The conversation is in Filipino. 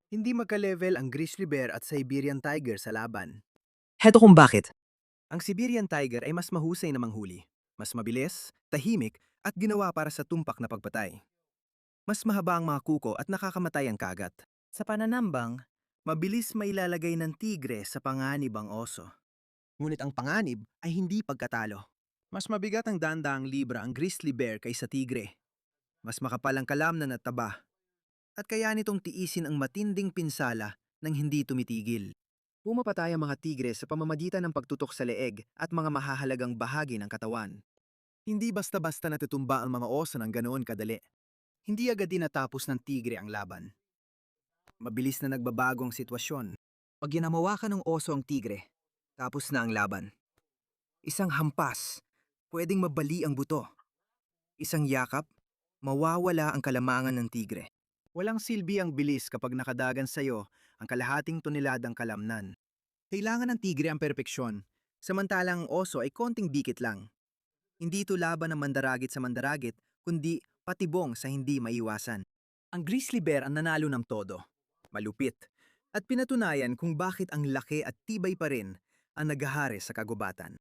Hindi magka-level ang grizzly bear at Siberian tiger sa laban. Heto kung bakit. Ang Siberian tiger ay mas mahusay na manghuli, mas mabilis, tahimik, at ginawa para sa tumpak na pagpatay. Mas mahaba ang mga kuko at nakakamatay ang kagat. Sa pananambang, mabilis mailalagay ng tigre sa panganib ang oso. Ngunit ang panganib ay hindi pagkatalo. Mas mabigat ang dandaang libra ang grizzly bear kaysa tigre. Mas makapal ang kalamnan at taba. At kaya nitong tiisin ang matinding pinsala nang hindi tumitigil. Pumapatay ang mga tigre sa pamamagitan ng pagtutok sa leeg at mga mahahalagang bahagi ng katawan. Hindi basta-basta natutumba ang mga oso ng ganoon kadali. Hindi agad dinatapos ng tigre ang laban. Mabilis na nagbabago ang sitwasyon. Pag ginamawa ka ng oso ang tigre, tapos na ang laban. Isang hampas, pwedeng mabali ang buto. Isang yakap, mawawala ang kalamangan ng tigre. Walang silbi ang bilis kapag nakadagan sa'yo ang kalahating toneladang kalamnan. Kailangan ng tigre ang perpeksyon, samantalang ang oso ay konting dikit lang. Hindi ito laban ng mandaragit sa mandaragit, kundi patibong sa hindi maiwasan. Ang grizzly bear ang nanalo ng todo. Malupit. At pinatunayan kung bakit ang laki at tibay pa rin ang naghahari sa kagubatan.